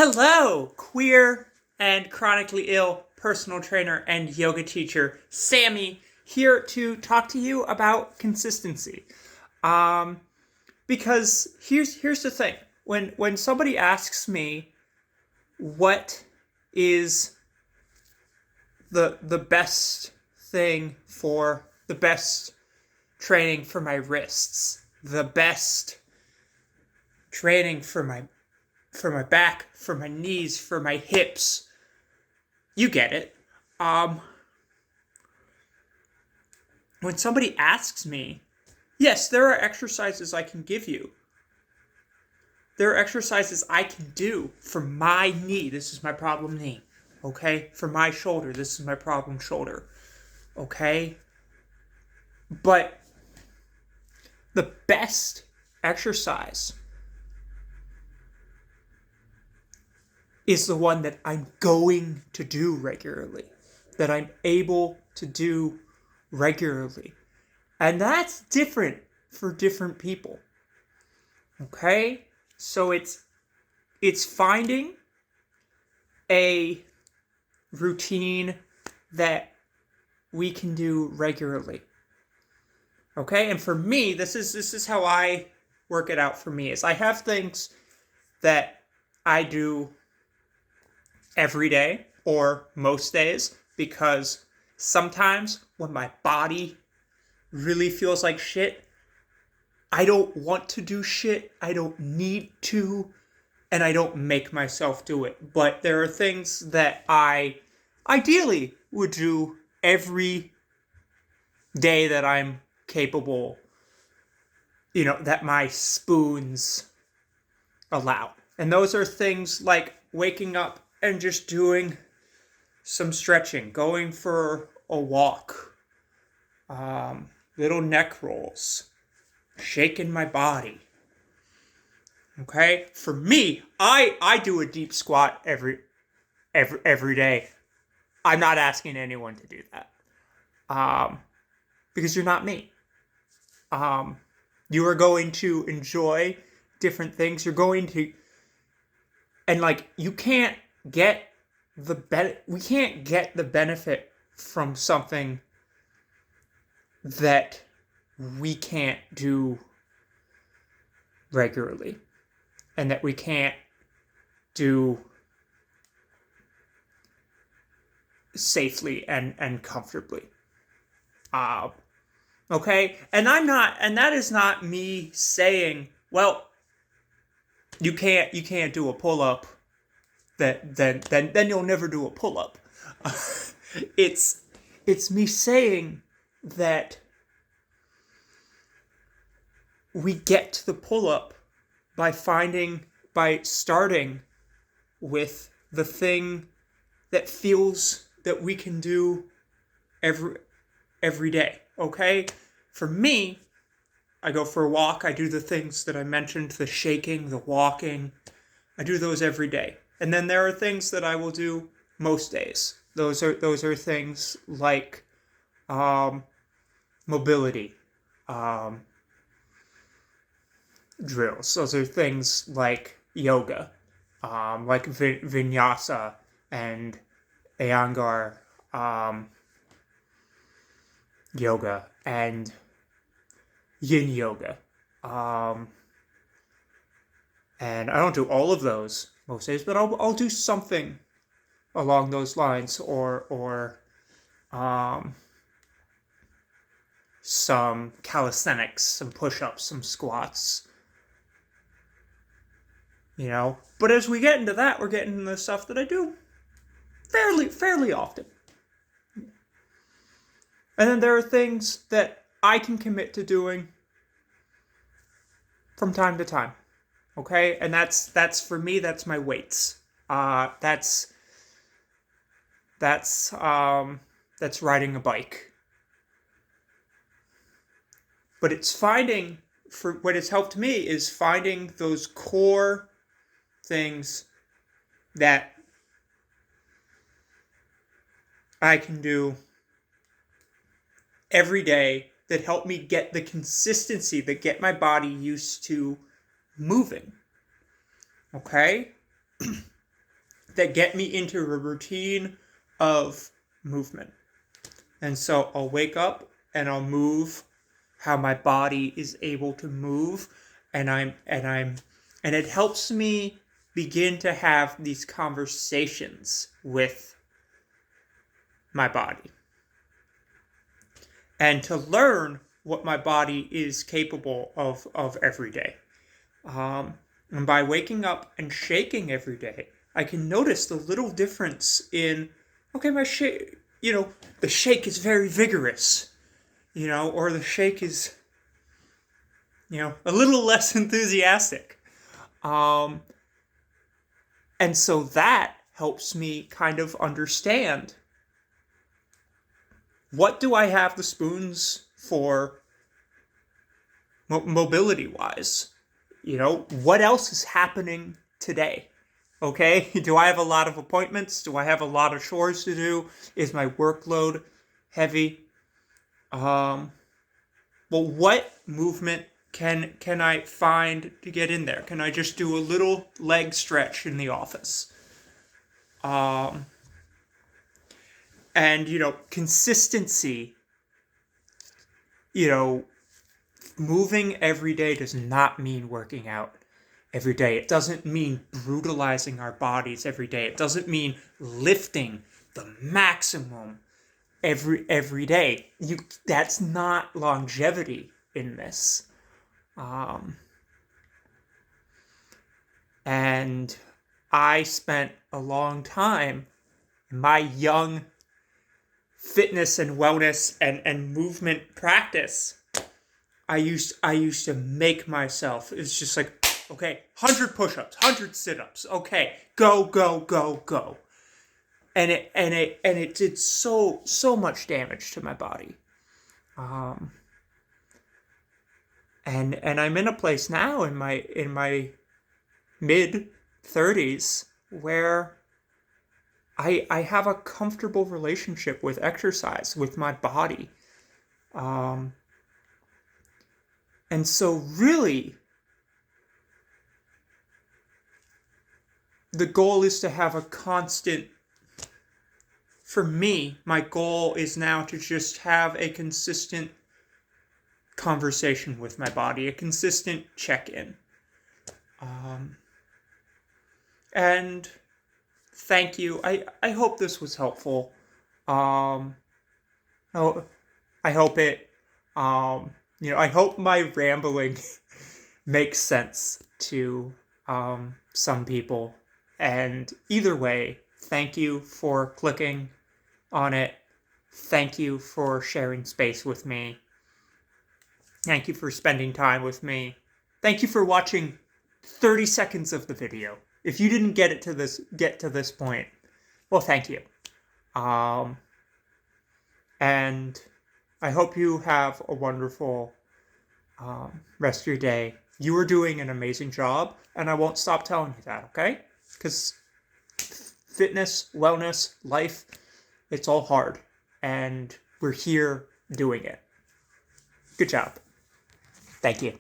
Hello, queer and chronically ill personal trainer and yoga teacher Sammie, here to talk to you about consistency. Um, because here's the thing: when somebody asks me what is the best thing for the best training for my wrists, the best training for my back, for my knees, for my hips. You get it. Um, when somebody asks me, yes, there are exercises I can give you. There are exercises I can do for my knee. This is my problem knee. Okay? For my shoulder. This is my problem shoulder. Okay? But the best exercise is the one that I'm going to do regularly, that I'm able to do regularly. And that's different for different people. Okay? So it's finding a routine that we can do regularly. Okay? And for me, this is how I work it out for me, is I have things that I do every day or most days, because sometimes when my body really feels like shit, I don't want to do shit, I don't need to, and I don't make myself do it. But there are things that I ideally would do every day that I'm capable, that my spoons allow. And those are things like waking up and just doing some stretching, going for a walk, little neck rolls, shaking my body. Okay? For me, I do a deep squat every day. I'm not asking anyone to do that. Because you're not me. You are going to enjoy different things. You're going to, and you can't get we can't get the benefit from something that we can't do regularly and that we can't do safely and comfortably. Okay? And that is not me saying, well, you can't do a pull-up, then you'll never do a pull-up. It's me saying that we get to the pull-up by starting with the thing that feels that we can do every day. Okay? For me, I go for a walk, I do the things that I mentioned, the shaking, the walking. I do those every day. And then there are things that I will do most days. Those are things like mobility drills. Those are things like yoga, like vinyasa and Iyengar yoga and yin yoga. And I don't do all of those most days, but I'll do something along those lines, or some calisthenics, some push-ups, some squats. But as we get into that, we're getting into the stuff that I do fairly often. And then there are things that I can commit to doing from time to time. Okay? And that's for me, that's my weights. That's riding a bike. But what has helped me is finding those core things that I can do every day that help me get the consistency, that get my body used to moving. Okay? that get me into a routine of movement. And so I'll wake up and I'll move how my body is able to move, and it helps me begin to have these conversations with my body and to learn what my body is capable of every day. And by waking up and shaking every day, I can notice the little difference in, okay, my shake, the shake is very vigorous, or the shake is, a little less enthusiastic. And so that helps me kind of understand, what do I have the spoons for mobility-wise? What else is happening today? Okay, do I have a lot of appointments? Do I have a lot of chores to do? Is my workload heavy? Well, what movement can I find to get in there? Can I just do a little leg stretch in the office? And, consistency, moving every day does not mean working out every day. It doesn't mean brutalizing our bodies every day. It doesn't mean lifting the maximum every day. That's not longevity in this. And I spent a long time in my young fitness and wellness and movement practice. I used to make myself, it's just like, okay, 100 push-ups, 100 sit-ups, okay, go, go, go, go. And it did so much damage to my body. And I'm in a place now in my mid-30s where I have a comfortable relationship with exercise, with my body. And so really, the goal is to have a constant, for me, my goal is now to just have a consistent conversation with my body, a consistent check-in. And thank you. I hope this was helpful. I hope it, I hope my rambling makes sense to some people. And either way, thank you for clicking on it. Thank you for sharing space with me. Thank you for spending time with me. Thank you for watching 30 seconds of the video. If you didn't get to this point, well, thank you. And I hope you have a wonderful rest of your day. You are doing an amazing job, and I won't stop telling you that, okay? Because fitness, wellness, life, it's all hard, and we're here doing it. Good job. Thank you.